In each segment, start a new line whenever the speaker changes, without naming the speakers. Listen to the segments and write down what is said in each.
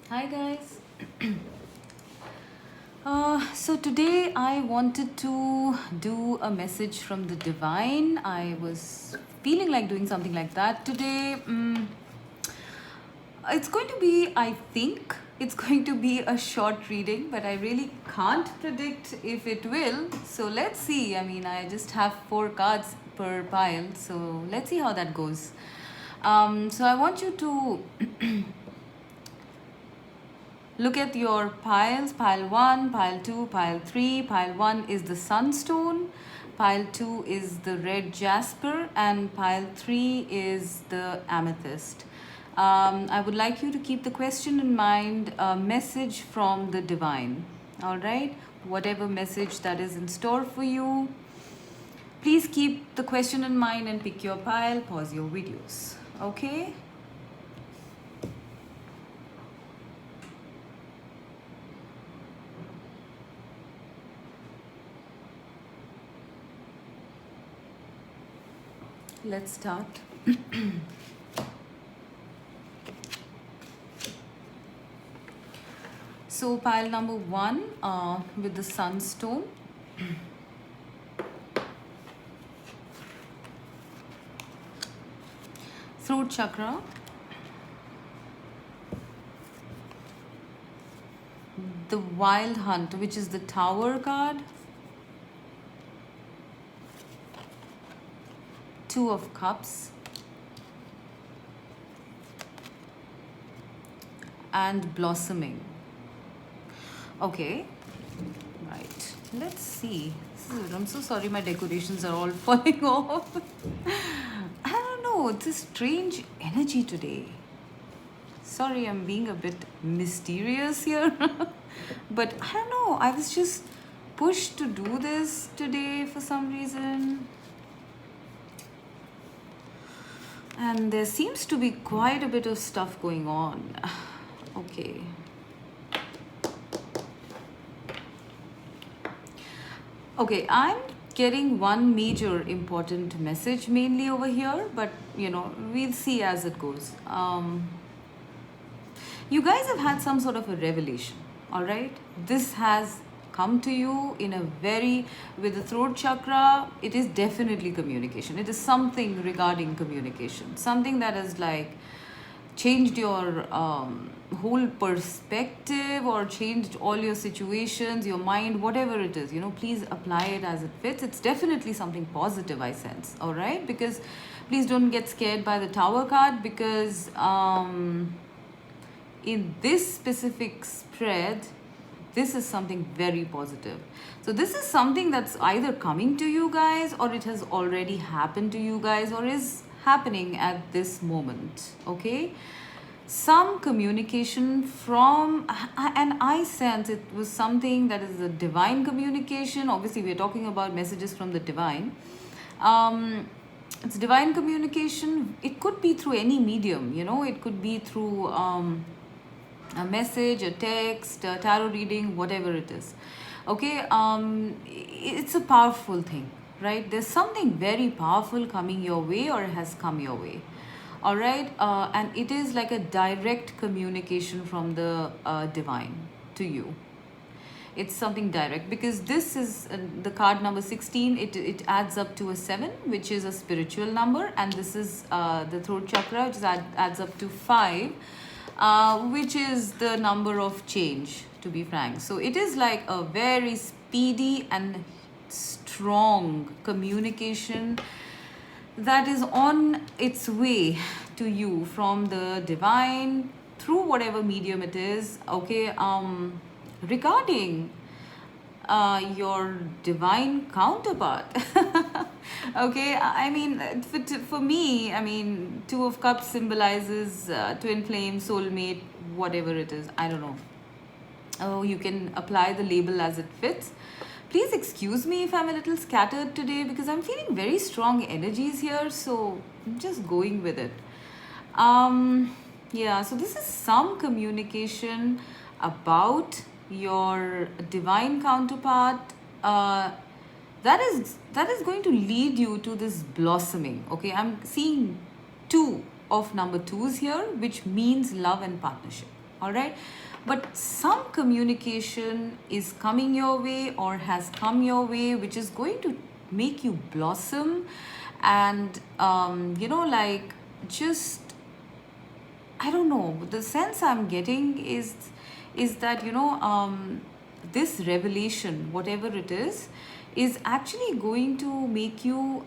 Hi guys. So today I wanted to do a message from the divine. I was feeling like doing something like that today. It's going to be, I think, it's going to be a short reading, but I really can't predict if it will. So let's see. I mean, I just have 4 cards per pile, so let's see how that goes. So I want you to look at your piles, pile 1, pile 2, pile 3. Pile 1 is the Sunstone, pile 2 is the red jasper, and pile 3 is the Amethyst. I would like you to keep the question in mind, a message from the divine. All right? Whatever message that is in store for you, please keep the question in mind and pick your pile, pause your videos. Okay? Let's start. So pile number 1 with the Sunstone. Throat chakra. The Wild Hunt, which is the Tower card. 2 of Cups. And Blossoming. Okay, right. Let's see. I'm so sorry, my decorations are all falling off. I don't know, it's a strange energy today. Sorry, I'm being a bit mysterious here. But I don't know, I was just pushed to do this today for some reason. And there seems to be quite a bit of stuff going on. Okay. Okay, I'm getting one major important message mainly over here, but we'll see as it goes. You guys have had some sort of a revelation, all right? This has come to you in a with the throat chakra, it is definitely communication. It is something regarding communication, something that is like changed your whole perspective or changed all your situations, your mind, whatever it is, please apply it as it fits. It's definitely something positive, I sense, all right? Because please don't get scared by the Tower card, because in this specific spread, this is something very positive. So this is something that's either coming to you guys, or it has already happened to you guys, or is happening at this moment. Okay, some communication from, and I sense it was something that is a divine communication. Obviously we're talking about messages from the divine. It's divine communication. It could be through any medium, it could be through a message, a text, a tarot reading, whatever it is. Okay, it's a powerful thing, right? There's something very powerful coming your way, or has come your way. All right, and it is like a direct communication from the divine to you. It's something direct, because this is the card number 16. It adds up to a 7, which is a spiritual number, and this is the throat chakra, which adds up to 5, which is the number of change, to be frank. So it is like a very speedy and strong communication that is on its way to you from the divine through whatever medium it is. Okay, regarding your divine counterpart. Okay, I mean, for me, I mean, 2 of Cups symbolizes twin flame, soulmate, whatever it is. I don't know. Oh, you can apply the label as it fits. Please excuse me if I'm a little scattered today, because I'm feeling very strong energies here, so I'm just going with it. Yeah, so this is some communication about your divine counterpart that is going to lead you to this blossoming. Okay, I'm seeing 2 of number 2s here, which means love and partnership. all right? But some communication is coming your way or has come your way, which is going to make you blossom. And like, just, I don't know, the sense I'm getting is that this revelation, whatever it is actually going to make you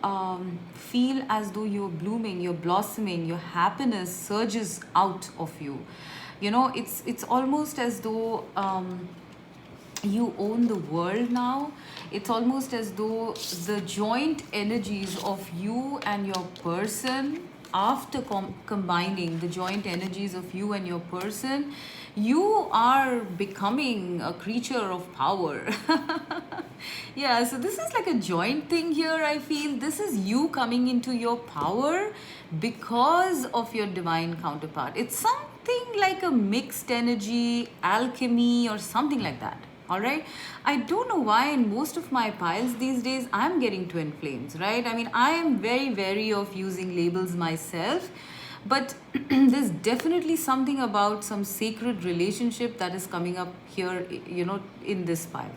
feel as though you're blooming, you're blossoming, your happiness surges out of you. It's almost as though you own the world now. It's almost as though the joint energies of you and your person, after combining the joint energies of you and your person, you are becoming a creature of power. Yeah, so this is like a joint thing here. I feel this is you coming into your power because of your divine counterpart. It's something like a mixed energy, alchemy, or something like that. All right. I don't know why in most of my piles these days I'm getting twin flames, right? I mean, I am very wary of using labels myself, but there's definitely something about some sacred relationship that is coming up here, in this pile.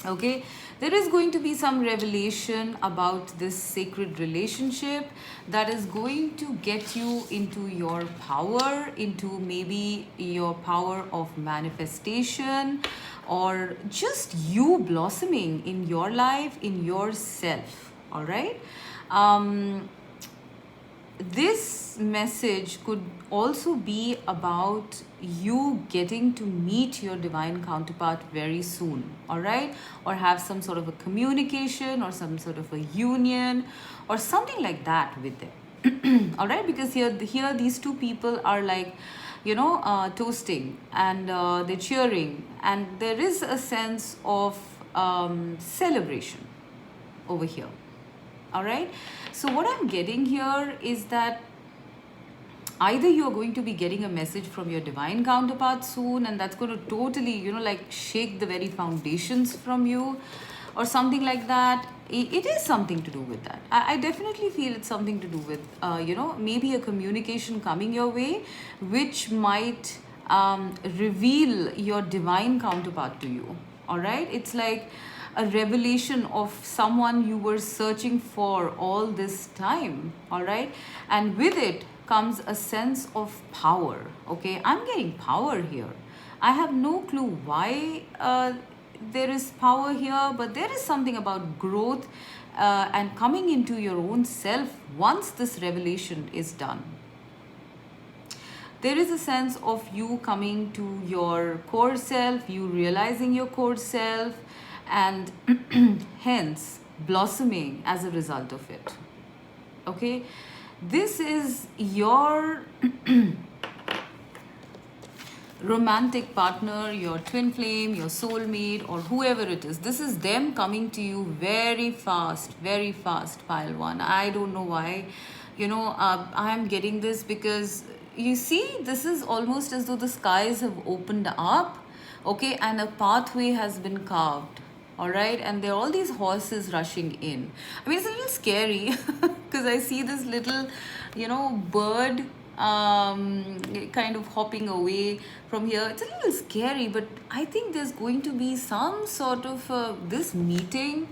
Okay, there is going to be some revelation about this sacred relationship that is going to get you into your power, into maybe your power of manifestation, or just you blossoming in your life, in yourself. All right. This message could also be about you getting to meet your divine counterpart very soon, all right? Or have some sort of a communication or some sort of a union or something like that with them. All right, because here these two people are like, toasting, and they're cheering, and there is a sense of celebration over here. All right. So what I'm getting here is that either you're going to be getting a message from your divine counterpart soon, and that's going to totally, like, shake the very foundations from you, or something like that. It is something to do with that. I definitely feel it's something to do with, maybe a communication coming your way, which might reveal your divine counterpart to you. All right. It's like a revelation of someone you were searching for all this time. All right. And with it comes a sense of power. Okay. I'm getting power here. I have no clue why there is power here, but there is something about growth and coming into your own self once this revelation is done. There is a sense of you coming to your core self, you realizing your core self, and hence blossoming as a result of it. Okay, this is your romantic partner, your twin flame, your soulmate, or whoever it is. This is them coming to you very fast, pile one. I don't know why, I'm getting this because you see, this is almost as though the skies have opened up, okay, and a pathway has been carved. All right, and there are all these horses rushing in. I mean, it's a little scary because I see this little, bird kind of hopping away from here. It's a little scary, but I think there's going to be some sort of this meeting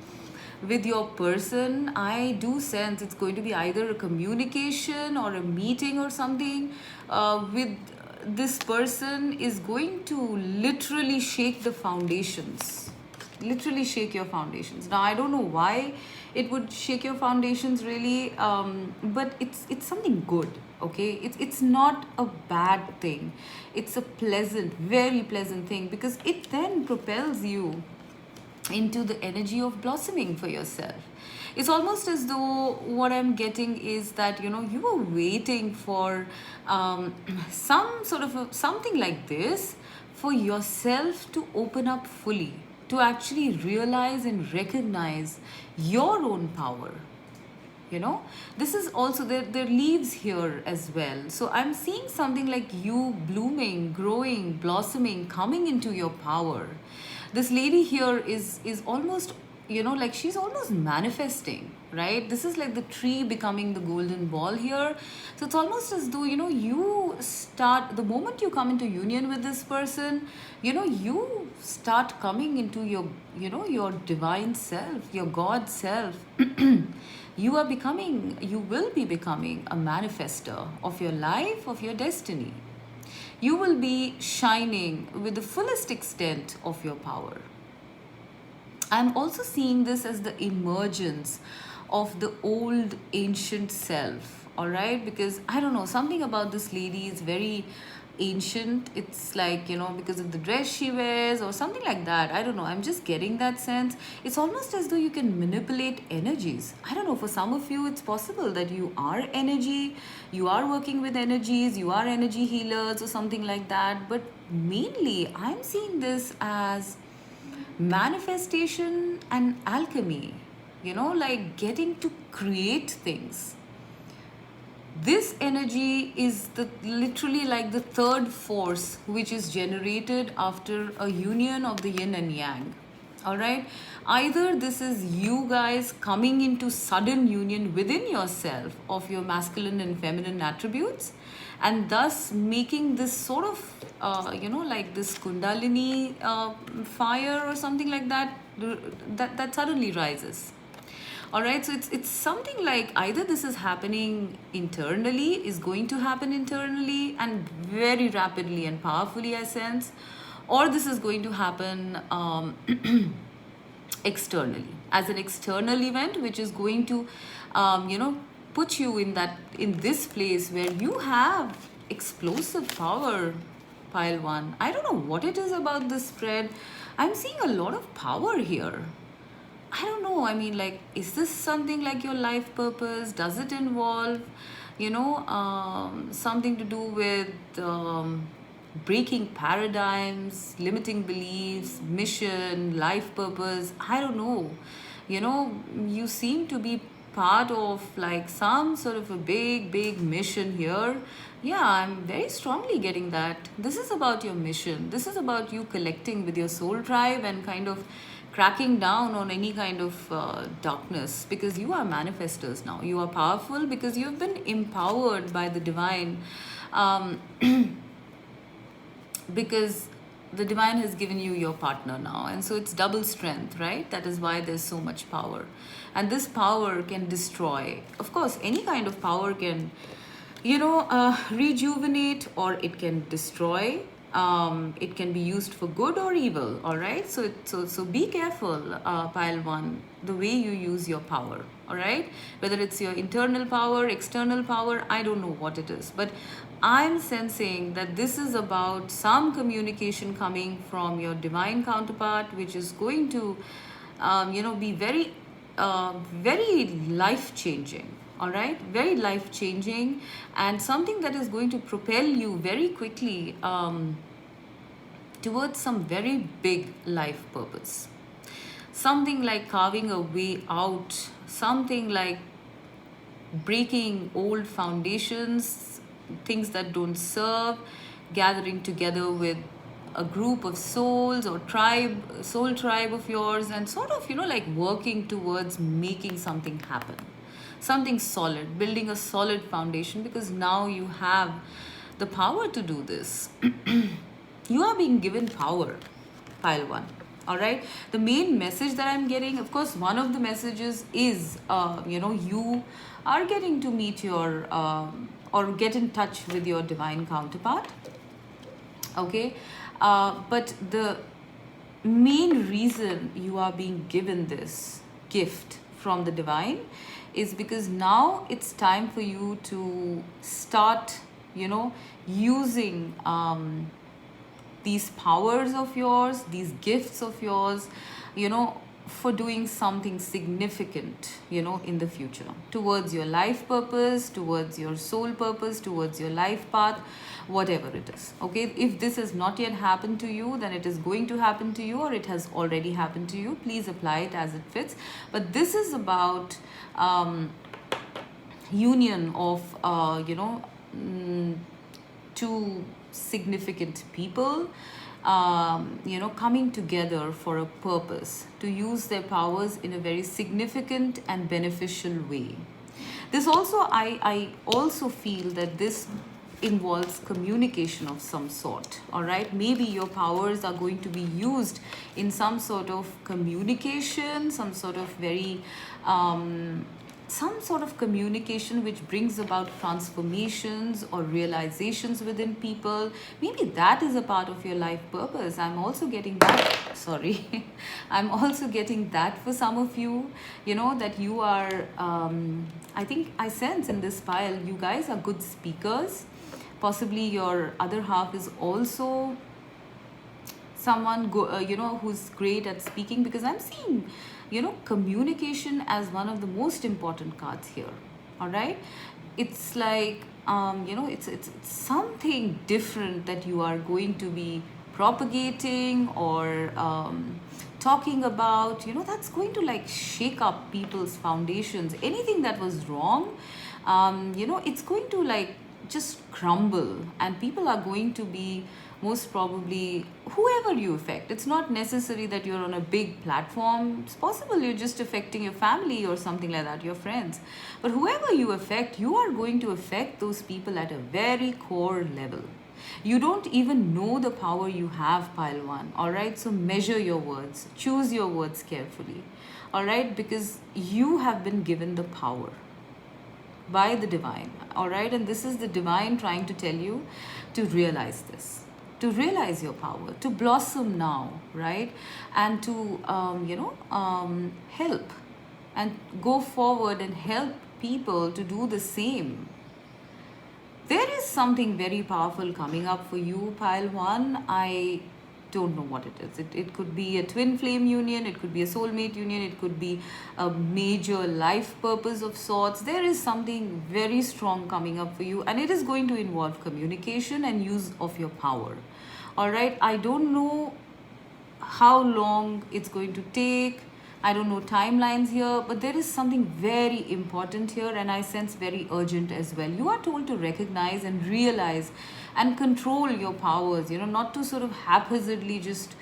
with your person. I do sense it's going to be either a communication or a meeting or something with this person is going to literally shake the foundations. Literally shake your foundations. Now, I don't know why it would shake your foundations really, but it's something good. Okay, it's not a bad thing. It's a pleasant, very pleasant thing, because it then propels you into the energy of blossoming for yourself. It's almost as though what I'm getting is that you were waiting for some sort of something like this for yourself to open up fully, to actually realize and recognize your own power. This is also there leaves here as well. So I'm seeing something like you blooming, growing, blossoming, coming into your power. This lady here is almost like she's almost manifesting, right? This is like the tree becoming the golden ball here. So it's almost as though, you start, the moment you come into union with this person, you start coming into your, your divine self, your God self. You will be becoming a manifester of your life, of your destiny. You will be shining with the fullest extent of your power. I'm also seeing this as the emergence of the old ancient self, all right? Because I don't know, something about this lady is very ancient. It's like, because of the dress she wears or something like that. I don't know. I'm just getting that sense. It's almost as though you can manipulate energies. I don't know, for some of you, it's possible that you are energy, you are working with energies, you are energy healers or something like that. But mainly, I'm seeing this as manifestation and alchemy, like getting to create things. This energy is the literally like the third force which is generated after a union of the yin and yang. All right, either this is you guys coming into sudden union within yourself of your masculine and feminine attributes, and thus making this sort of like this kundalini fire or something like that, that suddenly rises. All right, so it's something like either this is happening internally, is going to happen internally and very rapidly and powerfully, I sense, or this is going to happen externally as an external event, which is going to put you in this place where you have explosive power. Pile one, I don't know what it is about this spread. I'm seeing a lot of power here. I don't know. I mean, like, is this something like your life purpose? Does it involve, something to do with breaking paradigms, limiting beliefs, mission, life purpose? I don't know. You seem to be part of like some sort of a big, big mission here. Yeah, I'm very strongly getting that. This is about your mission. This is about you collecting with your soul tribe and kind of cracking down on any kind of darkness, because you are manifestors now. You are powerful because you've been empowered by the divine, um, because the divine has given you your partner now, and so it's double strength, right? That is why there's so much power, and this power can destroy. Of course, any kind of power can rejuvenate, or it can destroy. It can be used for good or evil. All right, so be careful, pile one, the way you use your power. All right, whether it's your internal power, external power, I don't know what it is, but I'm sensing that this is about some communication coming from your divine counterpart, which is going to be very very life changing. All right, very life changing, and something that is going to propel you very quickly towards some very big life purpose. Something like carving a way out, something like breaking old foundations, things that don't serve, gathering together with a group of souls or soul tribe of yours, and sort of, like working towards making something happen. Something solid, building a solid foundation, because now you have the power to do this. You are being given power, pile one. All right, the main message that I'm getting, of course, one of the messages is you are getting to meet your or get in touch with your divine counterpart. Okay, but the main reason you are being given this gift from the divine is because now it's time for you to start using these powers of yours, these gifts of yours, for doing something significant, in the future, towards your life purpose, towards your soul purpose, towards your life path, whatever it is. Okay, if this has not yet happened to you, then it is going to happen to you, or it has already happened to you. Please apply it as it fits. But this is about union of two significant people, coming together for a purpose to use their powers in a very significant and beneficial way. This also, I also feel that this involves communication of some sort. All right, maybe your powers are going to be used in some sort of communication, some sort of some sort of communication which brings about transformations or realizations within people. Maybe that is a part of your life purpose. I'm also getting that. Sorry. I'm also getting that for some of you, that you are, I think I sense in this pile, you guys are good speakers. Possibly your other half is also someone who's great at speaking, because I'm seeing communication as one of the most important cards here. All right, it's like it's something different that you are going to be propagating or talking about, that's going to like shake up people's foundations. Anything that was wrong, it's going to like just crumble, and people are going to be, most probably, whoever you affect. It's not necessary that you're on a big platform. It's possible you're just affecting your family or something like that, your friends. But whoever you affect, you are going to affect those people at a very core level. You don't even know the power you have, pile one. All right, so measure your words, choose your words carefully. All right, because you have been given the power by the divine. All right, and this is the divine trying to tell you to realize this, to realize your power, to blossom now, right? And to help and go forward and help people to do the same. There is something very powerful coming up for you, pile one. I don't know what it is. It could be a twin flame union, it could be a soulmate union, it could be a major life purpose of sorts. There is something very strong coming up for you, and it is going to involve communication and use of your power. All right, I don't know how long it's going to take. I don't know timelines here, but there is something very important here, and I sense very urgent as well. You are told to recognize and realize and control your powers, not to sort of haphazardly just,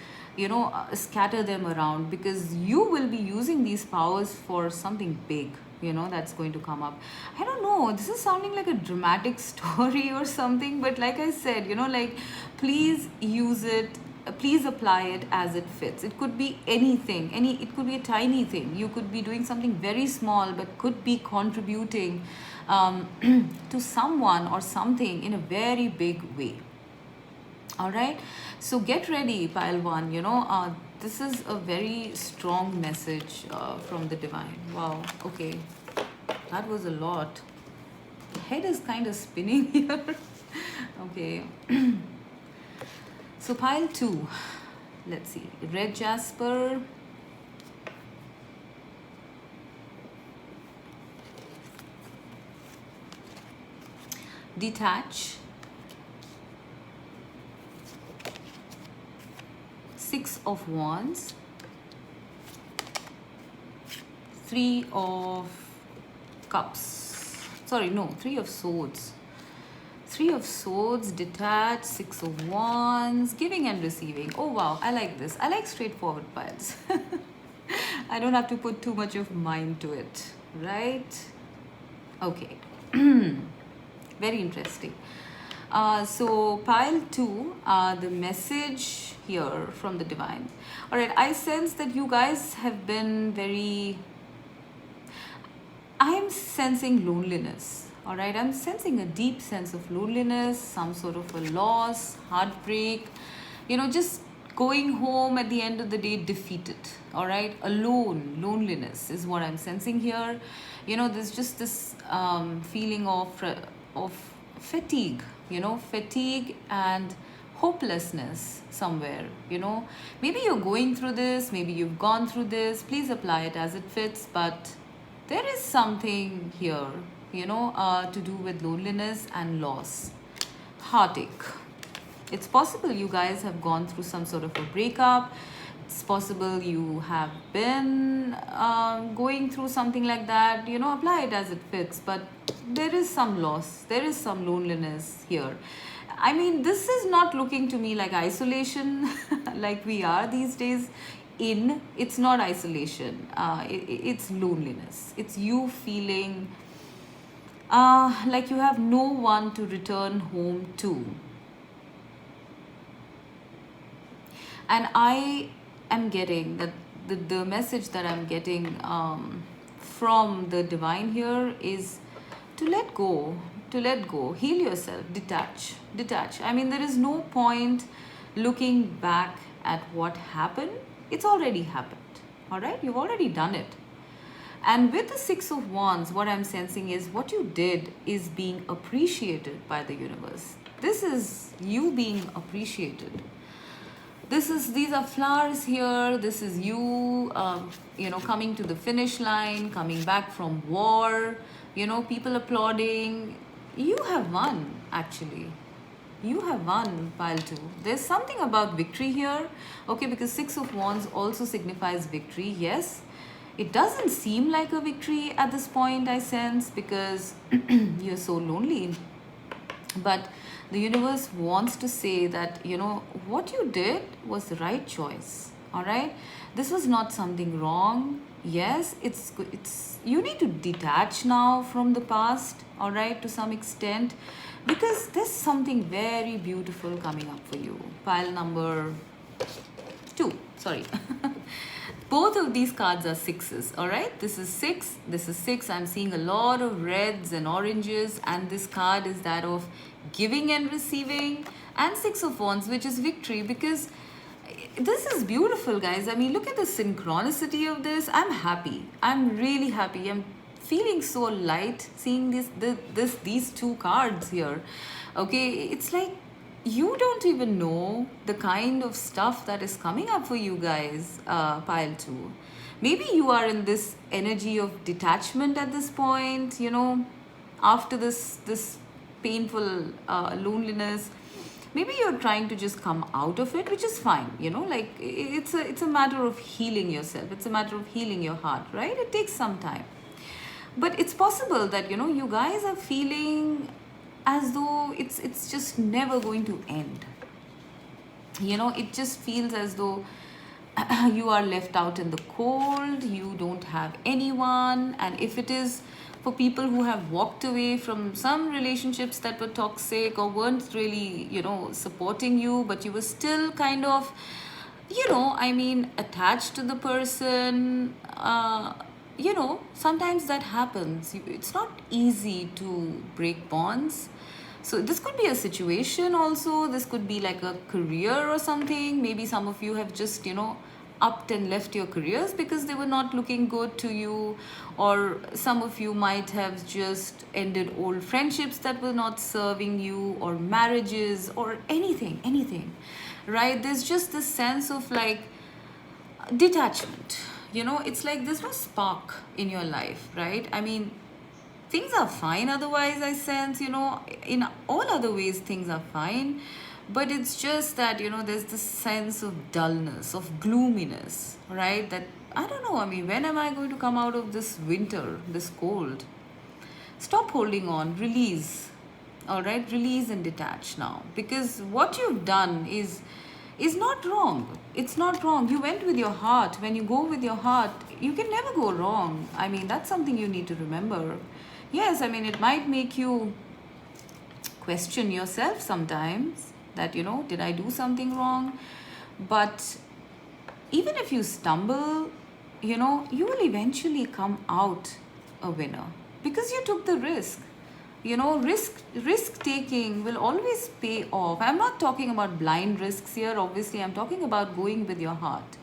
scatter them around, because you will be using these powers for something big, that's going to come up. I don't know, this is sounding like a dramatic story or something, but like I said, like, please use it, please apply it as it fits. It could be anything, it could be a tiny thing. You could be doing something very small, but could be contributing to someone or something in a very big way. All right, so get ready, pile one. This is a very strong message from the divine. Wow, okay, that was a lot. Head is kind of spinning here. Okay. So pile two, let's see, red jasper, detach, 6 of wands, 3 of cups, sorry, no, 3 of swords. 3 of swords, detached, 6 of wands, giving and receiving. Oh wow, I like this. I like straightforward piles. I don't have to put too much of mind to it, right? Okay. Very interesting. So pile 2, the message here from the divine. All right, I sense that you guys have been very, I am sensing loneliness. All right, I'm sensing a deep sense of loneliness, some sort of a loss, heartbreak, just going home at the end of the day defeated. All right, alone, loneliness is what I'm sensing here. There's just this feeling of fatigue, fatigue and hopelessness somewhere. Maybe you're going through this, maybe you've gone through this. Please apply it as it fits, but there is something here, to do with loneliness and loss, heartache. It's possible you guys have gone through some sort of a breakup. It's possible you have been going through something like that. Apply it as it fits, but there is some loss, there is some loneliness here. I mean, this is not looking to me like isolation, like we are these days. It's not isolation. It's loneliness. It's you feeling like you have no one to return home to. And I am getting that the message that I'm getting from the divine here is to let go, heal yourself, detach. I mean, there is no point looking back at what happened. It's already happened. All right, you've already done it. And with the Six of Wands, what I'm sensing is what you did is being appreciated by the universe. This is you being appreciated. These are flowers here. This is you, coming to the finish line, coming back from war, people applauding. You have won, actually. You have won, pile 2. There's something about victory here, okay, because Six of Wands also signifies victory. Yes, it doesn't seem like a victory at this point, I sense, because you're so lonely. But the universe wants to say that, what you did was the right choice. All right, this was not something wrong. Yes, it's you need to detach now from the past, all right, to some extent, because there's something very beautiful coming up for you. Pile number 2, sorry. Both of these cards are sixes, all right? This is 6, this is 6. I'm seeing a lot of reds and oranges, and this card is that of giving and receiving, and Six of Wands, which is victory, because this is beautiful, guys. I mean, look at the synchronicity of this. I'm happy. I'm really happy. I'm feeling so light seeing these two cards here. Okay, it's like you don't even know the kind of stuff that is coming up for you guys, pile 2. Maybe you are in this energy of detachment at this point, after this painful loneliness. Maybe you're trying to just come out of it, which is fine, like it's a matter of healing yourself. It's a matter of healing your heart, right? It takes some time. But it's possible that, you guys are feeling as though it's just never going to end. It just feels as though you are left out in the cold, you don't have anyone. And if it is for people who have walked away from some relationships that were toxic or weren't really, supporting you, but you were still kind of, attached to the person, sometimes that happens. It's not easy to break bonds. So this could be a situation also. This could be like a career or something. Maybe some of you have just, upped and left your careers because they were not looking good to you. Or some of you might have just ended old friendships that were not serving you, or marriages, or anything, right? There's just this sense of like detachment. It's like there's no spark in your life, right? I mean, things are fine otherwise, I sense, in all other ways things are fine, but it's just that, there's this sense of dullness, of gloominess, right? That, I don't know, I mean, when am I going to come out of this winter, this cold? Stop holding on, release, all right? Release and detach now, because what you've done is not wrong. It's not wrong. You went with your heart. When you go with your heart, you can never go wrong. I mean, that's something you need to remember. Yes, I mean, it might make you question yourself sometimes that, did I do something wrong? But even if you stumble, you will eventually come out a winner because you took the risk. Risk taking will always pay off. I'm not talking about blind risks here. Obviously, I'm talking about going with your heart,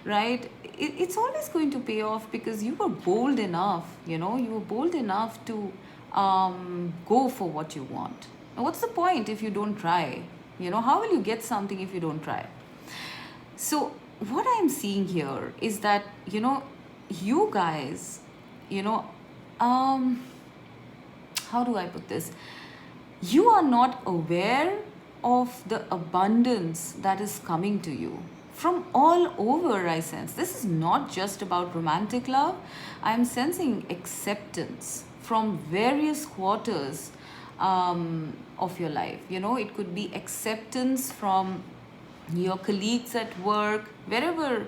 right? It's always going to pay off because you were bold enough, you were bold enough to go for what you want. Now, what's the point if you don't try? How will you get something if you don't try? So what I'm seeing here is that, you guys, how do I put this? You are not aware of the abundance that is coming to you from all over, I sense. This is not just about romantic love. I'm sensing acceptance from various quarters of your life. You know, it could be acceptance from your colleagues at work, wherever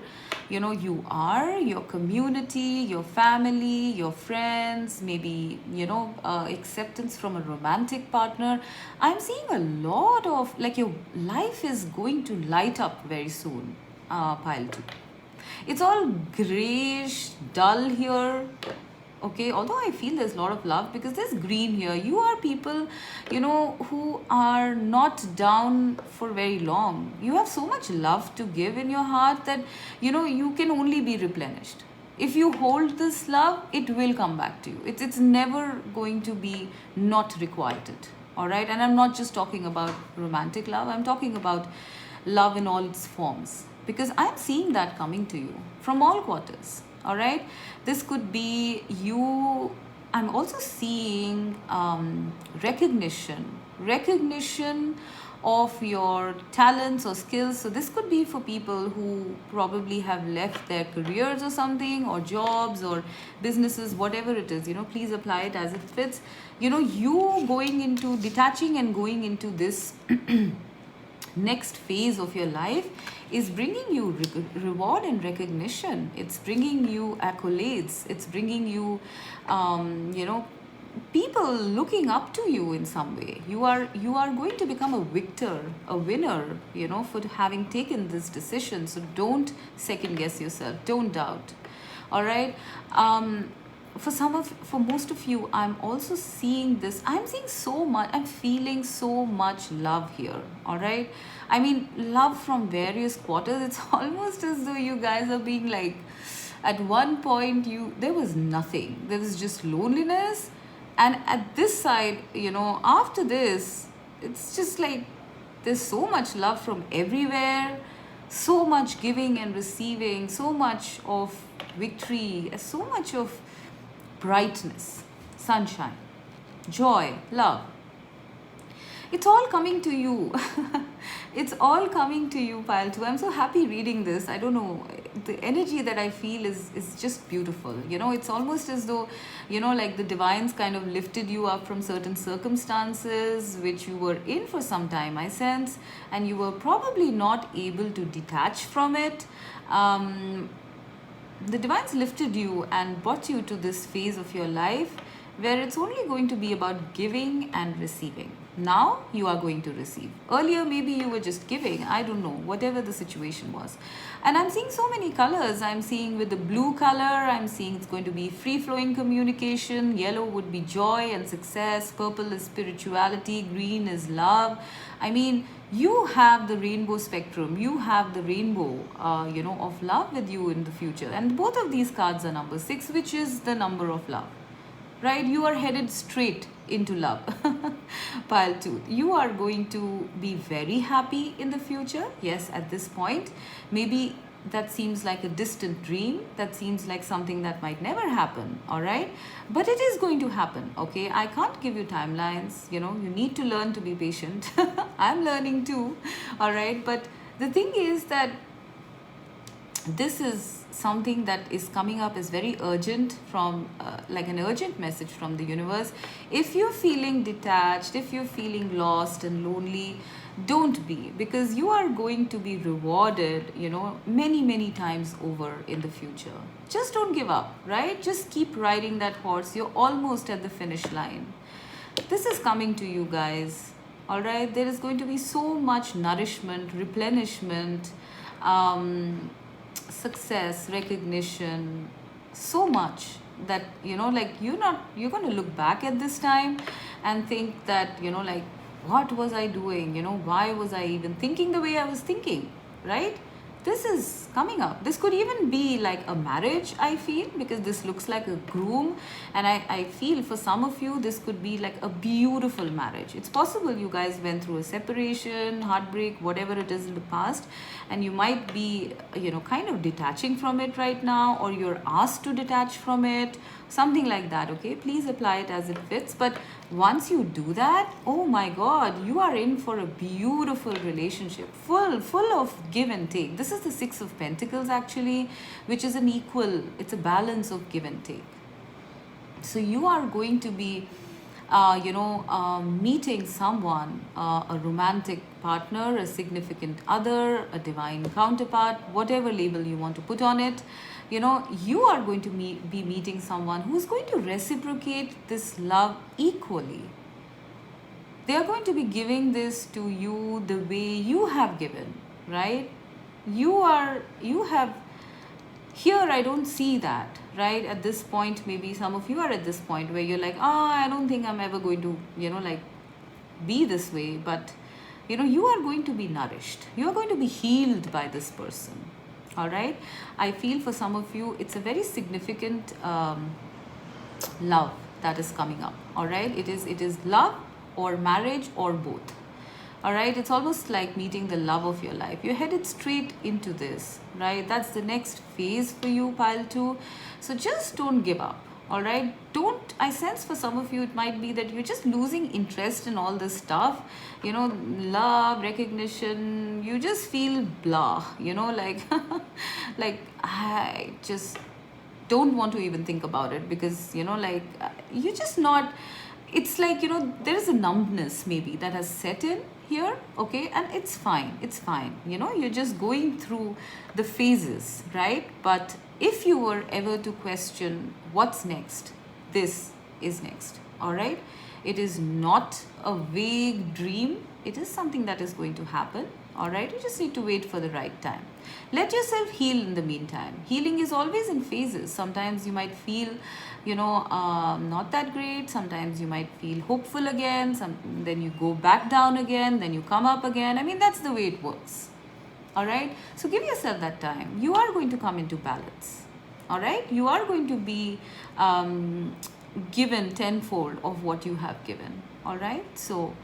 you know you are, your community, your family, your friends, maybe you know acceptance from a romantic partner. I'm seeing a lot of like your life is going to light up very soon. Pile 2, it's all grayish dull here. Okay, although I feel there's a lot of love because there's green here. You are people, you know, who are not down for very long. You have so much love to give in your heart that you know you can only be replenished. If you hold this love, it will come back to you. It's never going to be not requited. All right, and I'm not just talking about romantic love, I'm talking about love in all its forms, because I'm seeing that coming to you from all quarters. All right, this could be you. I'm also seeing recognition of your talents or skills. So this could be for people who probably have left their careers or something, or jobs or businesses, whatever it is. You know, please apply it as it fits. You know, you going into detaching and going into this next phase of your life is bringing you reward and recognition. It's bringing you accolades. It's bringing you, you know, people looking up to you in some way. You are going to become a victor, a winner, you know, for having taken this decision. So don't second guess yourself. Don't doubt. All right. For most of you, I'm also seeing this. I'm seeing so much. I'm feeling so much love here. All right. I mean, love from various quarters. It's almost as though you guys are being like, at one point, there was nothing. There was just loneliness, and at this side, you know, after this, it's just like there's so much love from everywhere, so much giving and receiving, so much of victory, so much of brightness, sunshine, joy, love. It's all coming to you. It's all coming to you, pile 2. I'm so happy reading this. I don't know. The energy that I feel is just beautiful. You know, it's almost as though, you know, like the divines kind of lifted you up from certain circumstances which you were in for some time, I sense, and you were probably not able to detach from it. The divines lifted you and brought you to this phase of your life where it's only going to be about giving and receiving. Now you are going to receive. Earlier, maybe you were just giving. I don't know, whatever the situation was. And I'm seeing so many colors. I'm seeing with the blue color, I'm seeing it's going to be free-flowing communication. Yellow would be joy and success. Purple is spirituality. Green is love. I mean, you have the rainbow spectrum. You have the rainbow, you know, of love with you in the future. And both of these cards are number 6, which is the number of love. Right? You are headed straight into love. Pile 2. You are going to be very happy in the future. Yes, at this point. Maybe that seems like a distant dream. That seems like something that might never happen. All right? But it is going to happen. Okay? I can't give you timelines. You know, you need to learn to be patient. I'm learning too. All right? But the thing is that this is something that is coming up is very urgent, from like an urgent message from the universe. If you're feeling detached, if you're feeling lost and lonely, don't be, because you are going to be rewarded, you know, many times over in the future. Just don't give up, right? Just keep riding that horse. You're almost at the finish line. This is coming to you guys. All right, there is going to be so much nourishment, replenishment, success, recognition, so much that, you know, like you're going to look back at this time and think that, you know, like, what was I doing? You know, why was I even thinking the way I was thinking, right? This is coming up. This could even be like a marriage, I feel, because this looks like a groom. And I feel for some of you, this could be like a beautiful marriage. It's possible you guys went through a separation, heartbreak, whatever it is in the past. And you might be, you know, kind of detaching from it right now, or you're asked to detach from it, something like that. Okay, please apply it as it fits. But once you do that, oh my God, you are in for a beautiful relationship, full of give and take. This is the 6 of Pentacles actually, which is an equal, it's a balance of give and take. So you are going to be meeting someone, a romantic partner, a significant other, a divine counterpart, whatever label you want to put on it. You are going to be meeting someone who's going to reciprocate this love equally. They are going to be giving this to you the way you have given, right? You have, here I don't see that, right? At this point, maybe some of you are at this point where you're like, I don't think I'm ever going to, like, be this way. But you are going to be nourished, you are going to be healed by this person. All right, I feel for some of you it's a very significant love that is coming up. All right, it is love or marriage or both. All right, it's almost like meeting the love of your life. You're headed straight into this, right? That's the next phase for you, pile 2. So just don't give up. All right, don't, I sense for some of you it might be that you're just losing interest in all this stuff, love, recognition. You just feel blah, like like I just don't want to even think about it, because you're just not, it's like there is a numbness maybe that has set in here. Okay, and it's fine, you're just going through the phases, right? But if you were ever to question what's next, this is next. All right, it is not a vague dream, it is something that is going to happen. All right, you just need to wait for the right time. Let yourself heal in the meantime. Healing is always in phases. Sometimes you might feel not that great. Sometimes you might feel hopeful again, then you go back down again, then you come up again. I mean, that's the way it works. All right, so give yourself that time. You are going to come into balance. All right, you are going to be given tenfold of what you have given. All right, so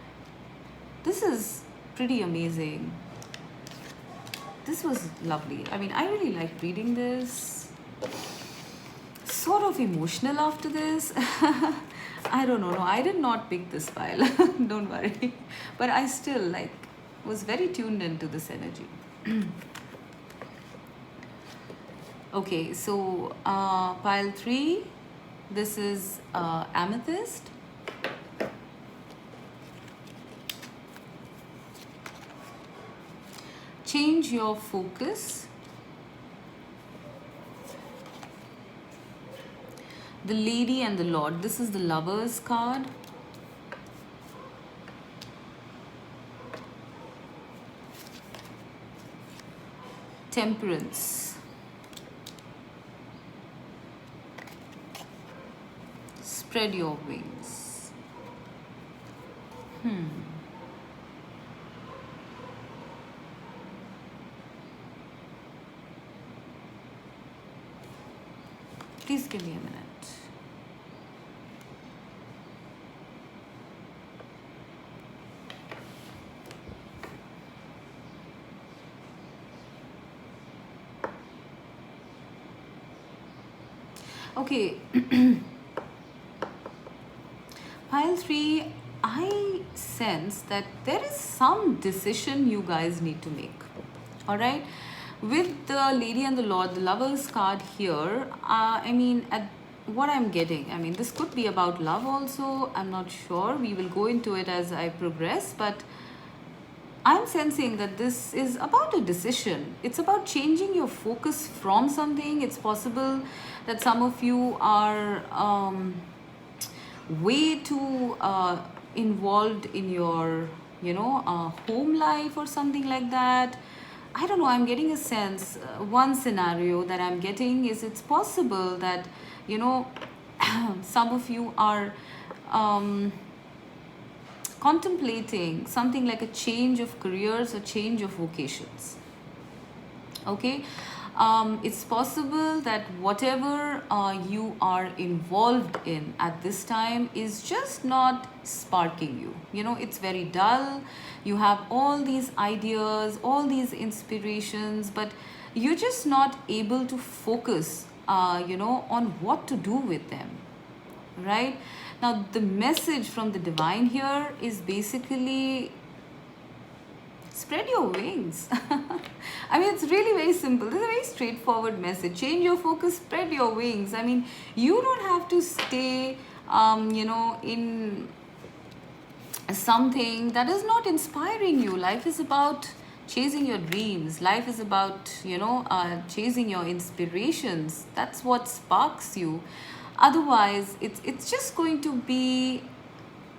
this is pretty amazing. This was lovely. I mean, I really liked reading this. Sort of emotional after this. I don't know. No, I did not pick this file. Don't worry. But I still was very tuned into this energy. Okay, so pile 3. This is Amethyst. Change your focus. The Lady and the Lord. This is the Lovers card. Temperance. Spread your wings. Please give me a minute. Okay. Pile 3, I sense that there is some decision you guys need to make. All right. With the Lady and the Lord, the Lovers card here, I mean, at what I'm getting, I mean, this could be about love also. I'm not sure. We will go into it as I progress, but I'm sensing that this is about a decision. It's about changing your focus from something. It's possible that some of you are way too involved in your, home life or something like that. I don't know, I'm getting a sense, one scenario that I'm getting is it's possible that, some of you are contemplating something like a change of careers or change of vocations. Okay, it's possible that whatever you are involved in at this time is just not sparking you. It's very dull. You have all these ideas, all these inspirations, but you're just not able to focus, on what to do with them, right? Now, the message from the divine here is basically spread your wings. I mean, it's really very simple. This is a very straightforward message. Change your focus, spread your wings. I mean, you don't have to stay in something that is not inspiring you. Life is about chasing your dreams. Life is about, chasing your inspirations. That's what sparks you. Otherwise, it's just going to be.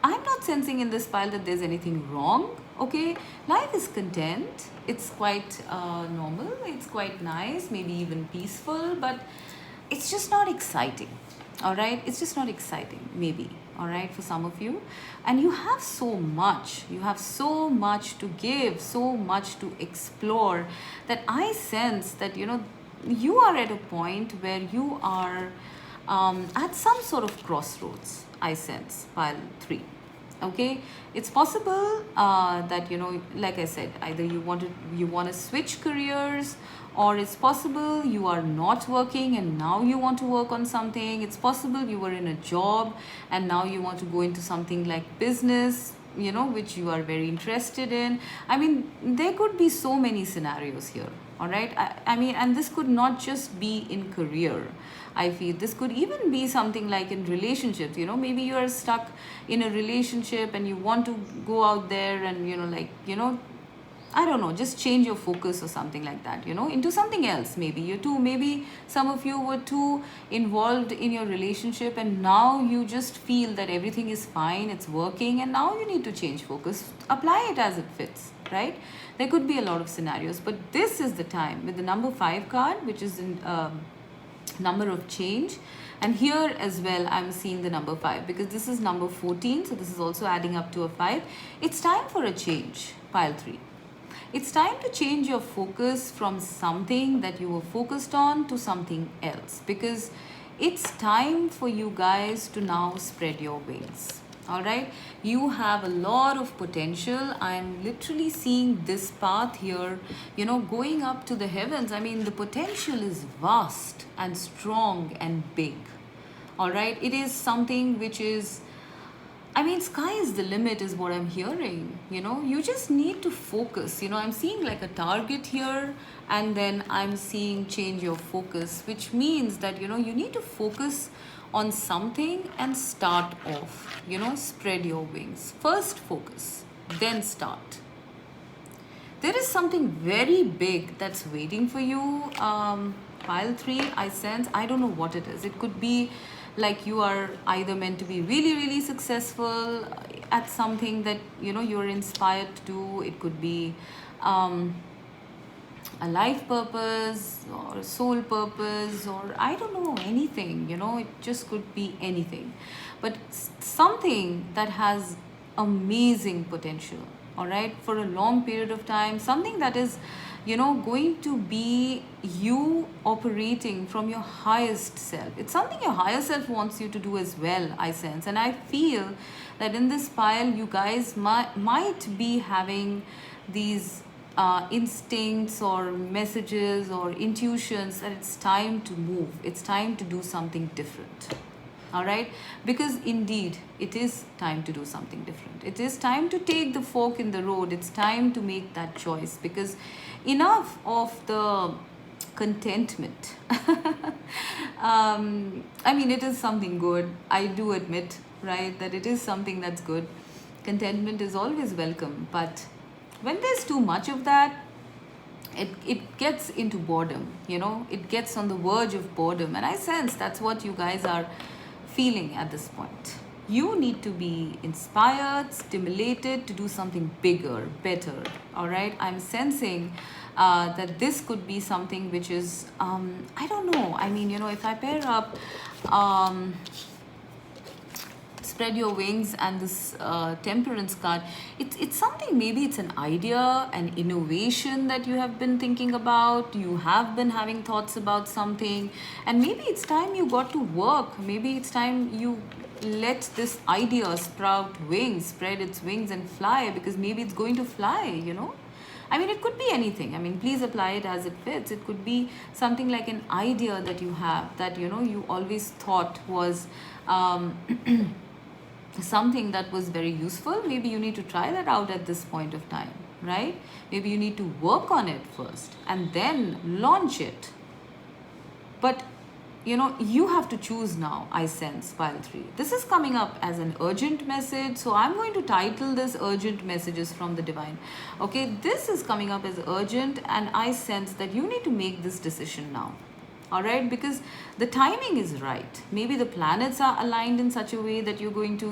I'm not sensing in this pile that there's anything wrong. Okay, life is content. It's quite normal. It's quite nice, maybe even peaceful, but it's just not exciting. All right, it's just not exciting, maybe. All right, for some of you, and you have so much. You have so much to give, so much to explore, that I sense that you are at a point where you are at some sort of crossroads. I sense pile 3. Okay, it's possible that like I said, either you want to switch careers, or it's possible you are not working and now you want to work on something. It's possible you were in a job and now you want to go into something like business, which you are very interested in. I mean, there could be so many scenarios here. All right, I mean, and this could not just be in career. I feel this could even be something like in relationships. Maybe you are stuck in a relationship and you want to go out there and I don't know, just change your focus or something like that, into something else. Maybe some of you were too involved in your relationship and now you just feel that everything is fine, it's working, and now you need to change focus. Apply it as it fits, right? There could be a lot of scenarios, but this is the time with the number 5 card, which is in number of change. And here as well, I'm seeing the number 5 because this is number 14. So this is also adding up to a 5. It's time for a change, pile 3. It's time to change your focus from something that you were focused on to something else, because it's time for you guys to now spread your wings. All right, you have a lot of potential. I'm literally seeing this path here, going up to the heavens. I mean, the potential is vast and strong and big. All right, it is something which is, I mean, sky is the limit is what I'm hearing. You just need to focus. I'm seeing like a target here, and then I'm seeing change your focus, which means that, you need to focus on something and start off, spread your wings. First focus, then start. There is something very big that's waiting for you. Pile 3, I sense, I don't know what it is. It could be like you are either meant to be really, really successful at something that, you're inspired to do. It could be a life purpose or a soul purpose, or I don't know, anything, it just could be anything. But something that has amazing potential, all right, for a long period of time, something that is, going to be you operating from your highest self. It's something your higher self wants you to do as well, I sense. And I feel that in this pile, you guys might be having these instincts or messages or intuitions that it's time to move. It's time to do something different. All right, because indeed it is time to do something different. It is time to take the fork in the road. It's time to make that choice, because enough of the contentment. I mean, it is something good. I do admit, right, that it is something that's good. Contentment is always welcome, but when there's too much of that, it gets into boredom. It gets on the verge of boredom, and I sense that's what you guys are feeling at this point. You need to be inspired, stimulated to do something bigger, better. All right, I'm sensing that this could be something which is I don't know, I mean, if I pair up spread your wings and this temperance card, it's something, maybe it's an idea, an innovation that you have been thinking about. You have been having thoughts about something, and maybe it's time you got to work. Maybe it's time you let this idea sprout wings, spread its wings and fly, because maybe it's going to fly. I mean, it could be anything. I mean, please apply it as it fits. It could be something like an idea that you have that you always thought was something that was very useful. Maybe you need to try that out at this point of time, right? Maybe you need to work on it first and then launch it. But you have to choose now, I sense, pile 3. This is coming up as an urgent message, so I'm going to title this Urgent Messages from the Divine. Okay, this is coming up as urgent, and I sense that you need to make this decision now. All right, because the timing is right. Maybe the planets are aligned in such a way that you're going to,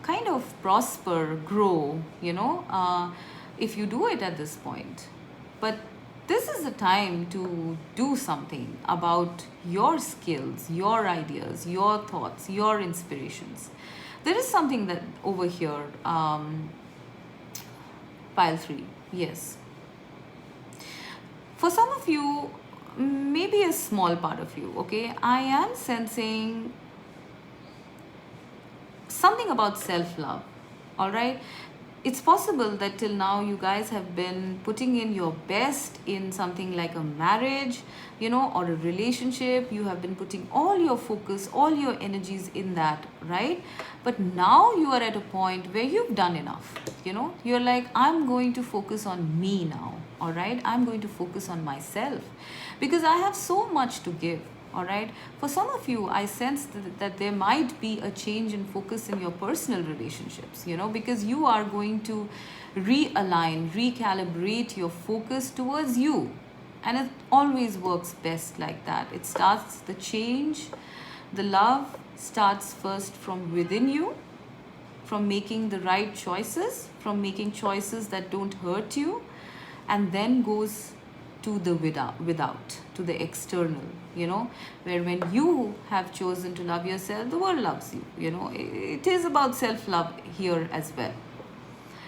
kind of prosper, grow, if you do it at this point. But this is the time to do something about your skills, your ideas, your thoughts, your inspirations. There is something that over here, pile 3, yes. For some of you, maybe a small part of you, okay, I am sensing something about self-love. All right, it's possible that till now you guys have been putting in your best in something like a marriage, or a relationship. You have been putting all your focus, all your energies in that, right? But now you are at a point where you've done enough. You're like, I'm going to focus on me now. All right, I'm going to focus on myself because I have so much to give. All right, for some of you, I sense that there might be a change in focus in your personal relationships, because you are going to realign, recalibrate your focus towards you. And it always works best like that. It starts, the change, the love starts first from within you, from making the right choices, from making choices that don't hurt you, and then goes to the without, to the external, where when you have chosen to love yourself, the world loves you. It is about self-love here as well.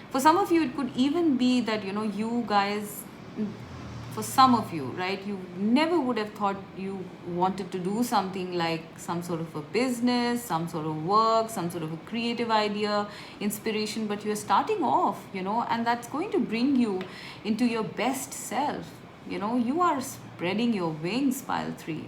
For some of you, it could even be that, you guys, for some of you, right, you never would have thought you wanted to do something like some sort of a business, some sort of work, some sort of a creative idea, inspiration, but you're starting off, and that's going to bring you into your best self. You are spreading your wings, pile 3.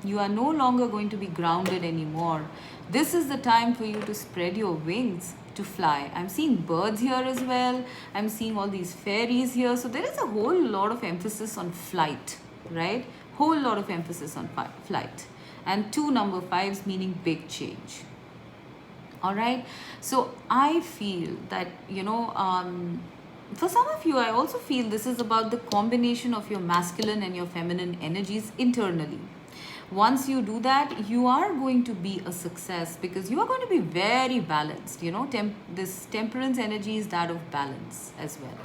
You are no longer going to be grounded anymore. This is the time for you to spread your wings, to fly. I'm seeing birds here as well. I'm seeing all these fairies here. So there is a whole lot of emphasis on flight, right? Whole lot of emphasis on flight. And 2 number 5s meaning big change. All right. So I feel that, for some of you, I also feel this is about the combination of your masculine and your feminine energies internally. Once you do that, you are going to be a success because you are going to be very balanced. This temperance energy is that of balance as well.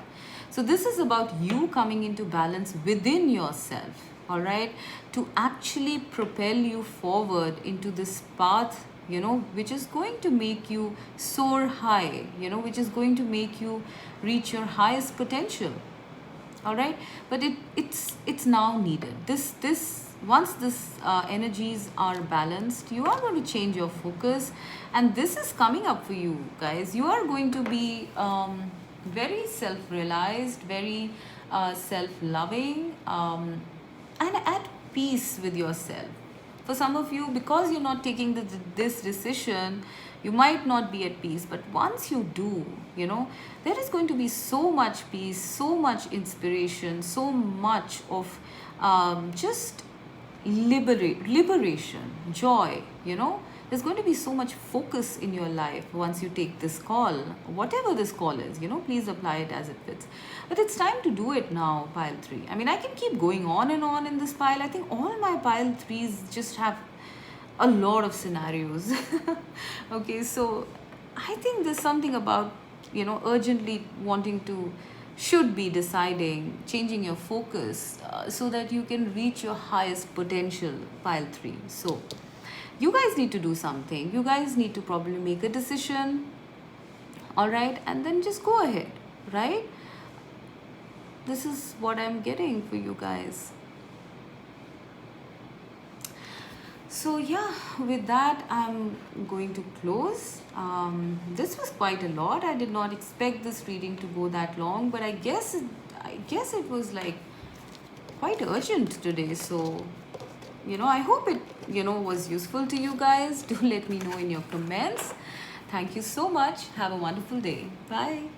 So this is about you coming into balance within yourself, all right, to actually propel you forward into this path, which is going to make you soar high, which is going to make you reach your highest potential. All right, but it's now needed. Once this energies are balanced, you are going to change your focus, and this is coming up for you guys. You are going to be very self-realized, very self-loving, and at peace with yourself. For some of you, because you're not taking this decision, you might not be at peace. But once you do, there is going to be so much peace, so much inspiration, so much of just liberation, joy, There's going to be so much focus in your life once you take this call, whatever this call is, please apply it as it fits. But it's time to do it now, pile 3. I mean, I can keep going on and on in this pile. I think all my pile 3s just have a lot of scenarios. Okay, so I think there's something about, urgently wanting to, should be deciding, changing your focus so that you can reach your highest potential, pile 3. So you guys need to do something. You guys need to probably make a decision, all right, and then just go ahead, right? This is what I'm getting for you guys. So yeah, with that, I'm going to close. This was quite a lot. I did not expect this reading to go that long, but I guess it was like quite urgent today. So, I hope it, was useful to you guys. Do let me know in your comments. Thank you so much. Have a wonderful day. Bye.